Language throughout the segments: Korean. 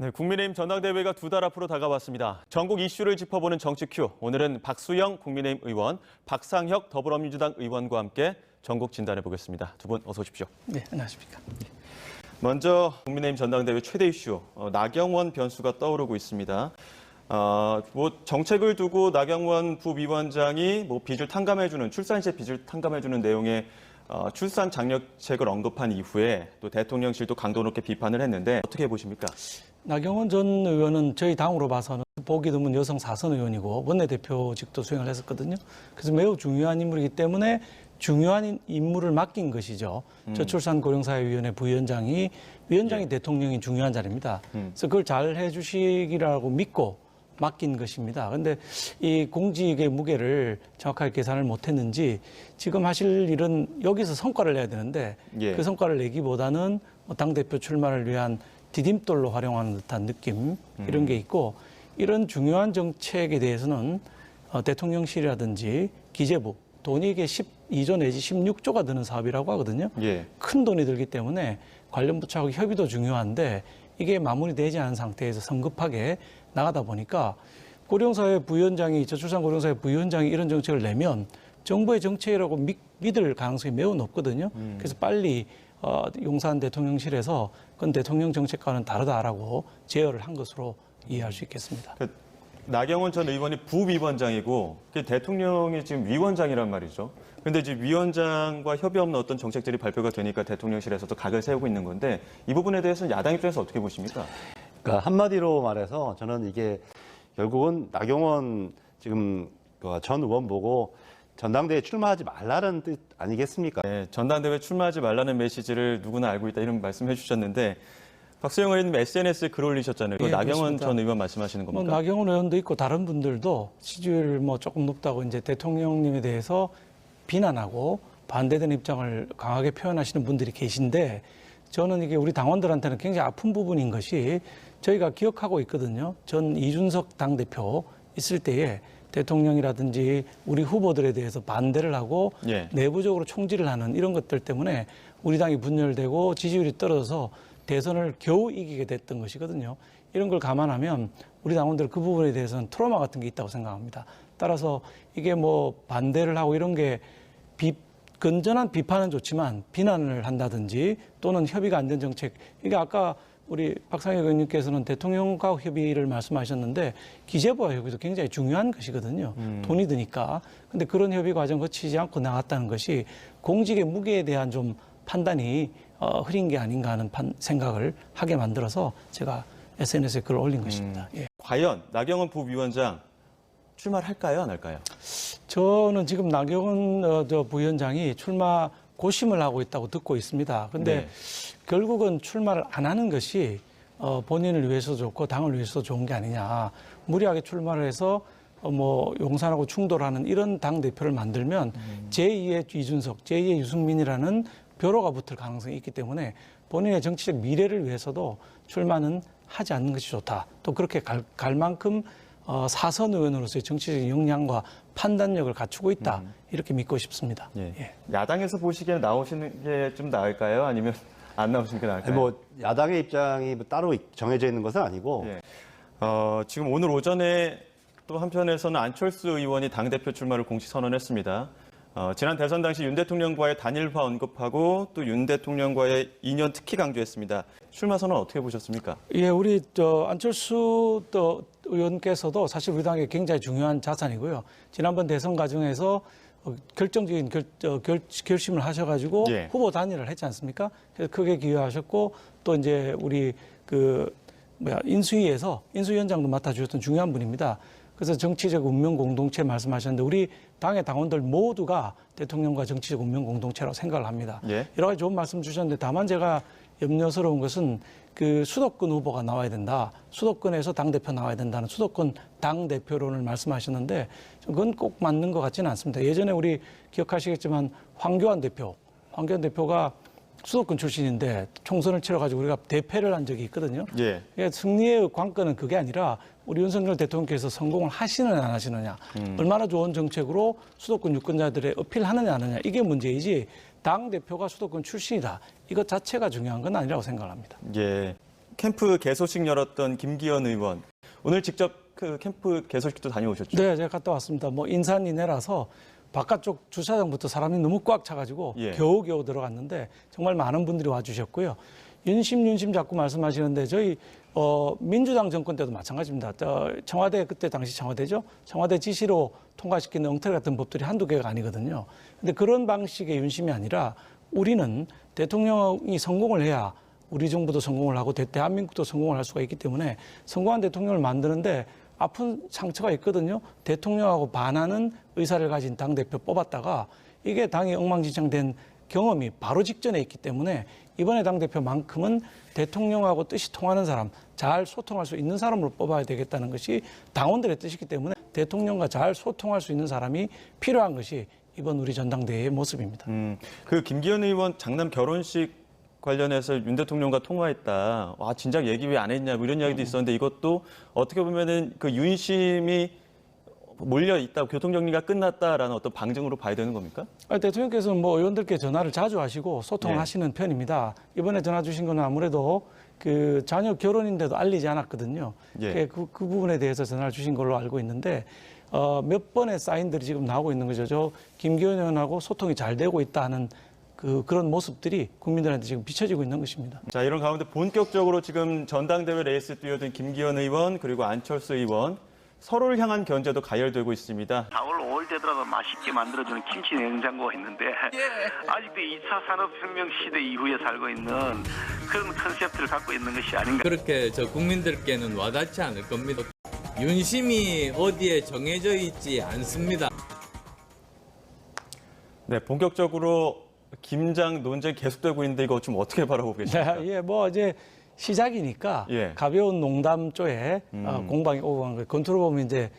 네, 국민의힘 전당대회가 두 달 앞으로 다가왔습니다. 전국 이슈를 짚어보는 정치큐. 오늘은 박수영 국민의힘 의원, 박상혁 더불어민주당 의원과 함께 전국 진단해 보겠습니다. 두 분 어서 오십시오. 네, 안녕하십니까. 먼저 국민의힘 전당대회 최대 이슈, 나경원 변수가 떠오르고 있습니다. 정책을 두고 나경원 부위원장이 빚을 탕감해주는 출산시에 빚을 탕감해주는 내용의 출산 장려책을 언급한 이후에 또 대통령실도 강도 높게 비판을 했는데 어떻게 보십니까? 나경원 전 의원은 저희 당으로 봐서는 보기 드문 여성 4선 의원이고 원내대표직도 수행을 했었거든요. 그래서 매우 중요한 인물이기 때문에 중요한 임무를 맡긴 것이죠. 저출산고령사회위원회 부위원장이 대통령이 중요한 자리입니다. 그래서 그걸 잘 해주시기라고 믿고 맡긴 것입니다. 그런데 이 공직의 무게를 정확하게 계산을 못했는지 지금 하실 일은 여기서 성과를 내야 되는데 그 성과를 내기보다는 당대표 출마를 위한 디딤돌로 활용하는 듯한 느낌 이런 게 있고 이런 중요한 정책에 대해서는 대통령실이라든지 기재부 돈이 이게 12조 내지 16조가 드는 사업이라고 하거든요. 큰 돈이 들기 때문에 관련 부처하고 협의도 중요한데 이게 마무리되지 않은 상태에서 성급하게 나가다 보니까 고령사회 부위원장이 저출산고령사회 부위원장이 이런 정책을 내면 정부의 정책이라고 믿을 가능성이 매우 높거든요. 그래서 빨리 용산 대통령실에서 그건 대통령 정책과는 다르다라고 제어를 한 것으로 이해할 수 있겠습니다. 나경원 전 의원이 부위원장이고 대통령이 지금 위원장이란 말이죠. 그런데 이제 위원장과 협의 없는 어떤 정책들이 발표가 되니까 대통령실에서도 각을 세우고 있는 건데 이 부분에 대해서는 야당 입장에서 어떻게 보십니까? 그러니까 한마디로 말해서 저는 이게 결국은 나경원 지금 전 의원 보고 전당대회에 출마하지 말라는 뜻 아니겠습니까? 네, 전당대회 출마하지 말라는 메시지를 누구나 알고 있다 이런 말씀해 주셨는데 박수영 의원님 SNS에 글 올리셨잖아요. 네, 나경원 전 의원 말씀하시는 겁니까? 나경원 의원도 있고 다른 분들도 지지율 조금 높다고 이제 대통령님에 대해서 비난하고 반대되는 입장을 강하게 표현하시는 분들이 계신데 저는 이게 우리 당원들한테는 굉장히 아픈 부분인 것이 저희가 기억하고 있거든요. 전 이준석 당대표 있을 때에 대통령이라든지 우리 후보들에 대해서 반대를 하고 내부적으로 총질을 하는 이런 것들 때문에 우리 당이 분열되고 지지율이 떨어져서 대선을 겨우 이기게 됐던 것이거든요. 이런 걸 감안하면 우리 당원들 그 부분에 대해서는 트라우마 같은 게 있다고 생각합니다. 따라서 이게 반대를 하고 이런 게 건전한 비판은 좋지만 비난을 한다든지 또는 협의가 안 된 정책 이게 아까 우리 박상혁 의원님께서는 대통령과 협의를 말씀하셨는데 기재부와 협의도 굉장히 중요한 것이거든요. 돈이 드니까. 근데 그런 협의 과정 거치지 않고 나갔다는 것이 공직의 무게에 대한 좀 판단이 흐린 게 아닌가 하는 생각을 하게 만들어서 제가 SNS에 글을 올린 것입니다. 과연 나경원 부위원장 출마를 할까요, 안 할까요? 저는 지금 나경원 부위원장이 출마 고심을 하고 있다고 듣고 있습니다. 그런데 결국은 출마를 안 하는 것이 본인을 위해서 좋고 당을 위해서 좋은 게 아니냐. 무리하게 출마를 해서 용산하고 충돌하는 이런 당대표를 만들면 제2의 이준석, 제2의 유승민이라는 벼로가 붙을 가능성이 있기 때문에 본인의 정치적 미래를 위해서도 출마는 하지 않는 것이 좋다. 또 그렇게 갈 만큼 사선 의원으로서의 정치적 역량과 판단력을 갖추고 있다. 이렇게 믿고 싶습니다. 야당에서 보시기에 나오시는 게 좀 나을까요? 아니면 안 나오시는 게 나을까요? 야당의 입장이 따로 정해져 있는 것은 아니고 지금 오늘 오전에 또 한편에서는 안철수 의원이 당대표 출마를 공식 선언했습니다. 지난 대선 당시 윤 대통령과의 단일화 언급하고 또 윤 대통령과의 인연 특히 강조했습니다. 출마 선언 어떻게 보셨습니까? 우리 안철수 의원께서도 사실 우리 당에 굉장히 중요한 자산이고요. 지난번 대선 과정에서 결정적인 결심을 하셔가지고 후보 단일화를 했지 않습니까? 그래서 크게 기여하셨고 또 이제 우리 인수위에서 인수위원장도 맡아주셨던 중요한 분입니다. 그래서 정치적 운명 공동체 말씀하셨는데 우리 당의 당원들 모두가 대통령과 정치적 운명 공동체라고 생각을 합니다. 여러 가지 좋은 말씀 주셨는데 다만 제가 염려스러운 것은 그 수도권 후보가 나와야 된다. 수도권에서 당대표 나와야 된다는 수도권 당대표론을 말씀하셨는데 그건 꼭 맞는 것 같지는 않습니다. 예전에 우리 기억하시겠지만 황교안 대표가 수도권 출신인데 총선을 치러가지고 우리가 대패를 한 적이 있거든요. 승리의 관건은 그게 아니라 우리 윤석열 대통령께서 성공을 하시느냐 안 하시느냐, 얼마나 좋은 정책으로 수도권 유권자들의 어필하느냐 안 하느냐 이게 문제이지 당대표가 수도권 출신이다. 이것 자체가 중요한 건 아니라고 생각합니다. 캠프 개소식 열었던 김기현 의원. 오늘 직접 그 캠프 개소식도 다녀오셨죠? 네, 제가 갔다 왔습니다. 뭐 인산인해라서 바깥쪽 주차장부터 사람이 너무 꽉 차가지고 예. 겨우겨우 들어갔는데 정말 많은 분들이 와주셨고요. 윤심 자꾸 말씀하시는데 저희 민주당 정권 때도 마찬가지입니다. 청와대 그때 당시 청와대죠. 청와대 지시로 통과시킨 엉터리 같은 법들이 한두 개가 아니거든요. 근데 그런 방식의 윤심이 아니라 우리는 대통령이 성공을 해야 우리 정부도 성공을 하고 대한민국도 성공을 할 수가 있기 때문에 성공한 대통령을 만드는데 아픈 상처가 있거든요. 대통령하고 반하는 의사를 가진 당대표 뽑았다가 이게 당이 엉망진창된 경험이 바로 직전에 있기 때문에 이번에 당대표만큼은 대통령하고 뜻이 통하는 사람, 잘 소통할 수 있는 사람으로 뽑아야 되겠다는 것이 당원들의 뜻이기 때문에 대통령과 잘 소통할 수 있는 사람이 필요한 것이 이번 우리 전당대회의 모습입니다. 그 김기현 의원 장남 결혼식 관련해서 윤 대통령과 통화했다. 와, 진작 얘기 왜 안 했냐고 이런 이야기도 있었는데 이것도 어떻게 보면은 그 윤심이 몰려 있다, 교통정리가 끝났다라는 어떤 방증으로 봐야 되는 겁니까? 대통령께서는 뭐 의원들께 전화를 자주 하시고 소통을 예. 하시는 편입니다. 이번에 전화 주신 거는 아무래도 그 자녀 결혼인데도 알리지 않았거든요. 예. 그 부분에 대해서 전화를 주신 걸로 알고 있는데 몇 번의 사인들이 지금 나오고 있는 거죠. 저 김기현 의원하고 소통이 잘 되고 있다는 그런 모습들이 국민들한테 지금 비춰지고 있는 것입니다. 자, 이런 가운데 본격적으로 지금 전당대회 레이스 뛰어든 김기현 의원 그리고 안철수 의원 서로를 향한 견제도 가열되고 있습니다. 4월 5월 되더라도 맛있게 만들어주는 김치 냉장고가 있는데 아직도 2차 산업혁명 시대 이후에 살고 있는 그런 컨셉트를 갖고 있는 것이 아닌가. 그렇게 저 국민들께는 와닿지 않을 겁니다. 윤심이 어디에 정해져 있지 않습니다. 네, 본격적으로 김장 논쟁 계속되고 있는데 이거 좀 어떻게 바라보고 계십니까? 예, 뭐 이제 시작이니까 예. 가벼운 농담 쪽에 공방이 오고 간 거예요. 건투로 보면 이제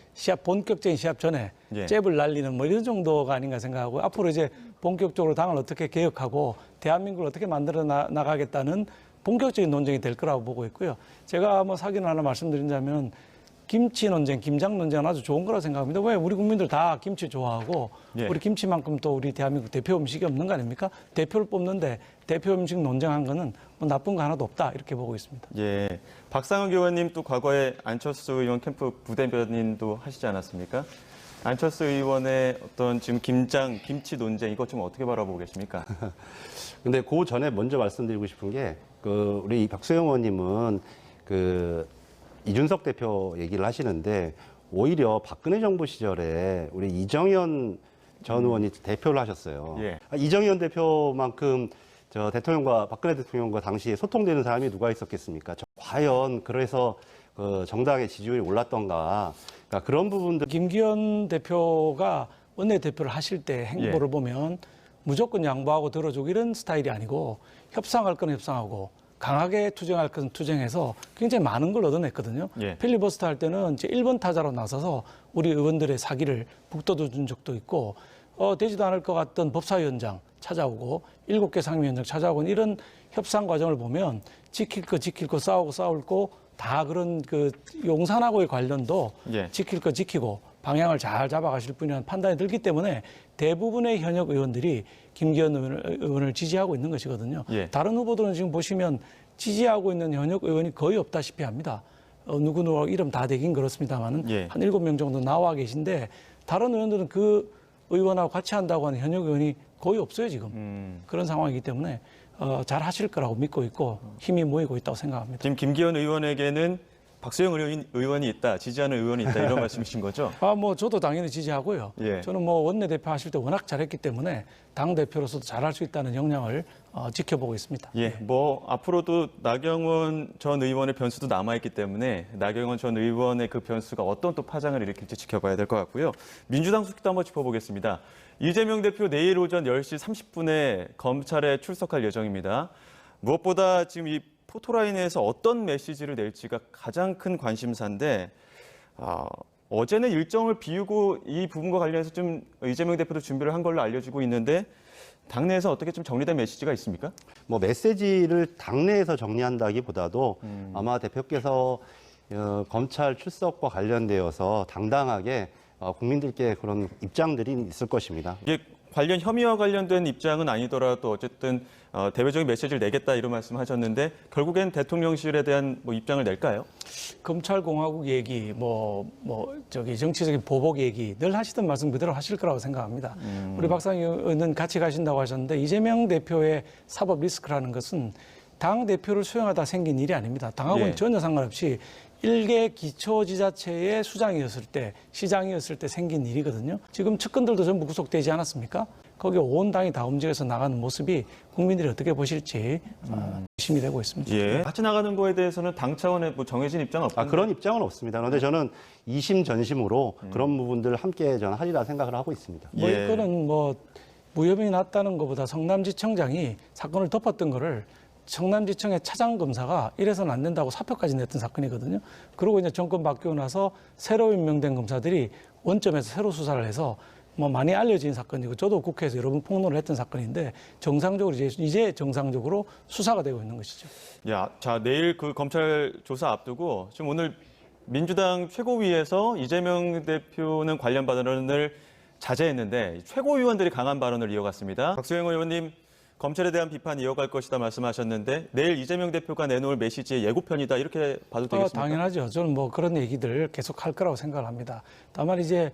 본격적인 시합 전에 예. 잽을 날리는 뭐 이런 정도가 아닌가 생각하고 앞으로 이제 본격적으로 당을 어떻게 개혁하고 대한민국을 어떻게 만들어 나가겠다는 본격적인 논쟁이 될 거라고 보고 있고요. 제가 뭐 사견을 하나 말씀드린다면 김치 논쟁, 김장 논쟁은 아주 좋은 거라고 생각합니다. 왜 우리 국민들 다 김치 좋아하고 예. 우리 김치만큼 또 우리 대한민국 대표 음식이 없는 거 아닙니까? 대표를 뽑는데 대표 음식 논쟁한 거는 뭐 나쁜 거 하나도 없다 이렇게 보고 있습니다. 예, 박상훈 의원님 또 과거에 안철수 의원 캠프 부대변인도 하시지 않았습니까? 안철수 의원의 어떤 지금 김치 논쟁 이거 좀 어떻게 바라보고 계십니까? 근데 그 전에 먼저 말씀드리고 싶은 게 우리 박수영 의원님은 이준석 대표 얘기를 하시는데 오히려 박근혜 정부 시절에 우리 이정현 전 의원이 대표를 하셨어요. 예. 이정현 대표만큼 박근혜 대통령과 당시에 소통되는 사람이 누가 있었겠습니까? 과연 그래서 정당의 지지율이 올랐던가? 그러니까 그런 부분들. 김기현 대표가 원내대표를 하실 때 행보를 보면 무조건 양보하고 들어주고 이런 스타일이 아니고 협상할 건 협상하고 강하게 투쟁할 건 투쟁해서 굉장히 많은 걸 얻어냈거든요. 예. 필리버스터 할 때는 이제 1번 타자로 나서서 우리 의원들의 사기를 북돋워준 적도 있고 되지도 않을 것 같던 법사위원장 찾아오고 7개 상임위원장 찾아오고 이런 협상 과정을 보면 지킬 거 싸울 거 다 그런 용산하고의 관련도 예. 지킬 거 지키고 방향을 잘 잡아가실 분이라는 판단이 들기 때문에 대부분의 현역 의원들이 김기현 의원을 지지하고 있는 것이거든요. 예. 다른 후보들은 지금 보시면 지지하고 있는 현역 의원이 거의 없다시피 합니다. 누구 이름 다 되긴 그렇습니다만은 예. 한 7명 정도 나와 계신데 다른 의원들은 그 의원하고 같이 한다고 하는 현역 의원이 거의 없어요 지금. 그런 상황이기 때문에 잘 하실 거라고 믿고 있고 힘이 모이고 있다고 생각합니다. 지금 김기현 의원에게는 박수영 의원이 있다, 지지하는 의원이 있다 이런 말씀이신 거죠? 뭐 저도 당연히 지지하고요. 예. 저는 뭐 원내대표 하실 때 워낙 잘했기 때문에 당대표로서도 잘할 수 있다는 역량을 지켜보고 있습니다. 예, 뭐 앞으로도 나경원 전 의원의 변수도 남아있기 때문에 나경원 전 의원의 그 변수가 어떤 또 파장을 일으킬지 지켜봐야 될 것 같고요. 민주당 소식도 한번 짚어보겠습니다. 이재명 대표 내일 오전 10시 30분에 검찰에 출석할 예정입니다. 무엇보다 지금 이 포토라인에서 어떤 메시지를 낼지가 가장 큰 관심사인데 어제는 일정을 비우고 이 부분과 관련해서 좀 이재명 대표도 준비를 한 걸로 알려지고 있는데 당내에서 어떻게 좀 정리된 메시지가 있습니까? 뭐 메시지를 당내에서 정리한다기보다도 아마 대표께서 검찰 출석과 관련되어서 당당하게 국민들께 그런 입장들이 있을 것입니다. 이게 관련 혐의와 관련된 입장은 아니더라도 어쨌든 대외적인 메시지를 내겠다 이런 말씀하셨는데 결국엔 대통령실에 대한 뭐 입장을 낼까요? 검찰공화국 얘기, 정치적인 보복 얘기 늘 하시던 말씀 그대로 하실 거라고 생각합니다. 우리 박상희 의원은 같이 가신다고 하셨는데 이재명 대표의 사법 리스크라는 것은 당 대표를 수행하다 생긴 일이 아닙니다. 당하고는 예. 전혀 상관없이 일개 기초지자체의 수장이었을 때, 시장이었을 때 생긴 일이거든요. 지금 측근들도 전부 구속되지 않았습니까? 거기에 온 당이 다 움직여서 나가는 모습이 국민들이 어떻게 보실지 의심이 되고 있습니다. 예. 같이 나가는 거에 대해서는 당 차원의 뭐 정해진 입장은 없던데. 그런 입장은 없습니다. 그런데 저는 이심전심으로 그런 부분들을 함께 저는 하리라 생각을 하고 있습니다. 예. 이거는 무혐의 났다는 것보다 성남지청장이 사건을 덮었던 거를 성남지청의 차장검사가 이래서는 안 된다고 사표까지 냈던 사건이거든요. 그리고 이제 정권 바뀌고 나서 새로 임명된 검사들이 원점에서 새로 수사를 해서 많이 알려진 사건이고 저도 국회에서 여러 번 폭로를 했던 사건인데 정상적으로 이제 정상적으로 수사가 되고 있는 것이죠. 자, 내일 그 검찰 조사 앞두고 지금 오늘 민주당 최고위에서 이재명 대표는 관련 발언을 자제했는데 최고위원들이 강한 발언을 이어갔습니다. 박수영 의원님, 검찰에 대한 비판 이어갈 것이다 말씀하셨는데 내일 이재명 대표가 내놓을 메시지의 예고편이다 이렇게 봐도 되겠습니까? 당연하죠. 저는 그런 얘기들 계속 할 거라고 생각을 합니다. 다만 이제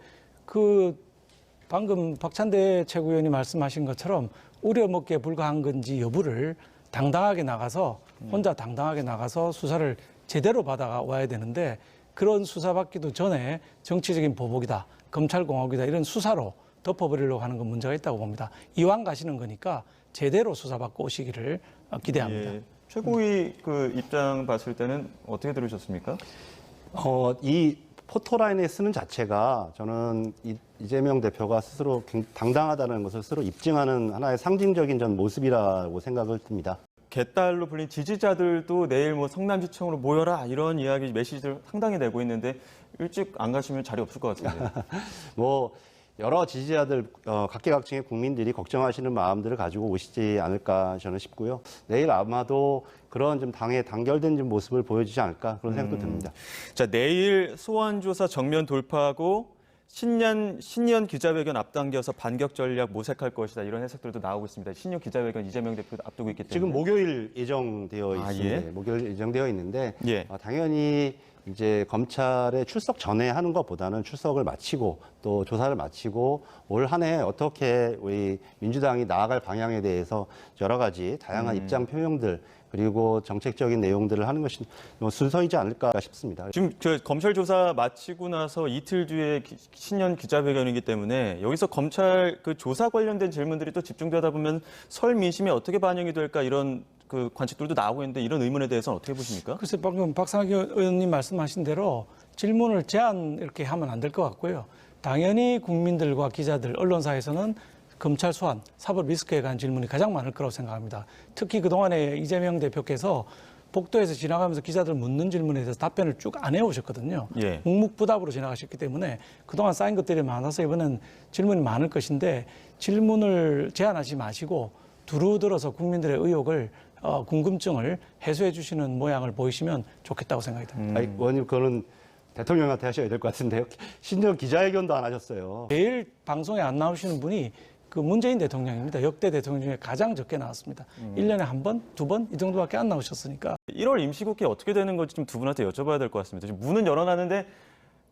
방금 박찬대 최고위원이 말씀하신 것처럼 우려먹기에 불과한 건지 여부를 당당하게 나가서 혼자 당당하게 나가서 수사를 제대로 받아와야 되는데 그런 수사받기도 전에 정치적인 보복이다, 검찰공화국이다 이런 수사로 덮어버리려고 하는 건 문제가 있다고 봅니다. 이왕 가시는 거니까 제대로 수사받고 오시기를 기대합니다. 예. 최고위 그 입장 봤을 때는 어떻게 들으셨습니까? 이 포토라인에 쓰는 자체가 저는 이재명 대표가 스스로 당당하다는 것을 스스로 입증하는 하나의 상징적인 전 모습이라고 생각을 듭니다. 개딸로 불린 지지자들도 내일 성남지청으로 모여라 이런 이야기 메시지를 상당히 내고 있는데 일찍 안 가시면 자리 없을 것 같은데. 여러 지지자들 각계각층의 국민들이 걱정하시는 마음들을 가지고 오시지 않을까 저는 싶고요. 내일 아마도 그런 좀 당의 단결된 좀 모습을 보여주지 않을까 그런 생각도 듭니다. 자, 내일 소환조사 정면 돌파하고 신년 기자회견 앞당겨서 반격 전략 모색할 것이다 이런 해석들도 나오고 있습니다. 신년 기자회견 이재명 대표도 앞두고 있기 때문에 지금 목요일 예정되어 있습니다. 예? 목요일 예정되어 있는데 예. 당연히 이제 검찰에 출석 전에 하는 것보다는 출석을 마치고 또 조사를 마치고 올 한 해 어떻게 우리 민주당이 나아갈 방향에 대해서 여러 가지 다양한 입장 표명들 그리고 정책적인 내용들을 하는 것이 순서이지 않을까 싶습니다. 지금 검찰 조사 마치고 나서 이틀 뒤에 신년 기자회견이기 때문에 여기서 검찰 그 조사 관련된 질문들이 또 집중되다 보면 설 민심에 어떻게 반영이 될까 이런 그 관측들도 나오고 있는데 이런 의문에 대해서는 어떻게 보십니까? 글쎄 방금 박상희 의원님 말씀하신 대로 질문을 제한 이렇게 하면 안 될 것 같고요. 당연히 국민들과 기자들, 언론사에서는 검찰 소환, 사법 리스크에 관한 질문이 가장 많을 거라고 생각합니다. 특히 그동안에 이재명 대표께서 복도에서 지나가면서 기자들 묻는 질문에 대해서 답변을 쭉 안 해오셨거든요. 예. 묵묵부답으로 지나가셨기 때문에 그동안 쌓인 것들이 많아서 이번엔 질문이 많을 것인데 질문을 제한하지 마시고 두루들어서 국민들의 의혹을 궁금증을 해소해 주시는 모양을 보이시면 좋겠다고 생각이 듭니다. 의원님 그거는 대통령한테 하셔야 될 것 같은데요. 신년 기자회견도 안 하셨어요. 매일 방송에 안 나오시는 분이 그 문재인 대통령입니다. 역대 대통령 중에 가장 적게 나왔습니다. 1년에 한 번, 두 번 이 정도밖에 안 나오셨으니까. 1월 임시국회 어떻게 되는 건지 좀 두 분한테 여쭤봐야 될 것 같습니다. 지금 문은 열어놨는데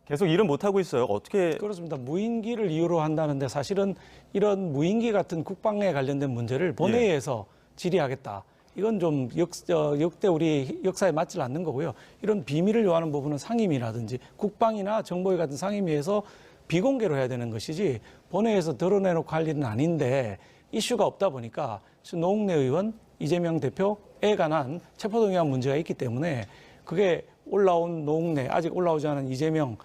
계속 일은 못하고 있어요. 어떻게? 그렇습니다. 무임기를 이유로 한다는데 사실은 이런 무임기 같은 국방에 관련된 문제를 본회의에서 질의하겠다. 이건 좀 역대 우리 역사에 맞지 않는 거고요. 이런 비밀을 요하는 부분은 상임위라든지 국방이나 정보위 같은 상임위에서 비공개로 해야 되는 것이지 본회의에서 드러내놓고 할 일은 아닌데 이슈가 없다 보니까 노웅래 의원, 이재명 대표에 관한 체포동의안 문제가 있기 때문에 그게 올라온 노웅래, 아직 올라오지 않은 이재명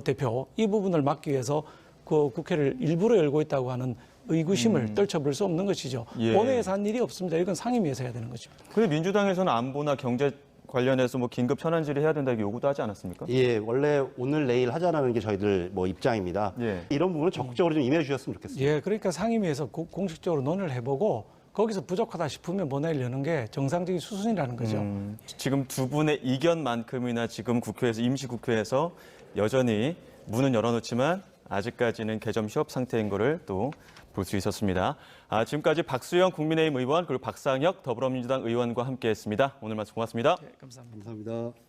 대표 이 부분을 막기 위해서 그 국회를 일부러 열고 있다고 하는 의구심을 떨쳐버릴 수 없는 것이죠. 예. 본회의에서 한 일이 없습니다. 이건 상임위에서 해야 되는 것입니다. 근데 민주당에서는 안보나 경제 관련해서 긴급 현안 질의해야 된다 이렇게 요구도 하지 않았습니까? 예, 원래 오늘 내일 하자라는 게 저희들 입장입니다. 예. 이런 부분은 적극적으로 좀 임해 주셨으면 좋겠습니다. 예, 그러니까 상임위에서 공식적으로 논의를 해보고 거기서 부족하다 싶으면 본회의를 여는 게 정상적인 수순이라는 거죠. 지금 두 분의 이견만큼이나 지금 국회에서 임시국회에서 여전히 문은 열어놓지만 아직까지는 개점 휴업 상태인 거를 또 볼 수 있었습니다. 지금까지 박수영 국민의힘 의원 그리고 박상혁 더불어민주당 의원과 함께했습니다. 오늘 말씀 고맙습니다. 네, 감사합니다. 감사합니다.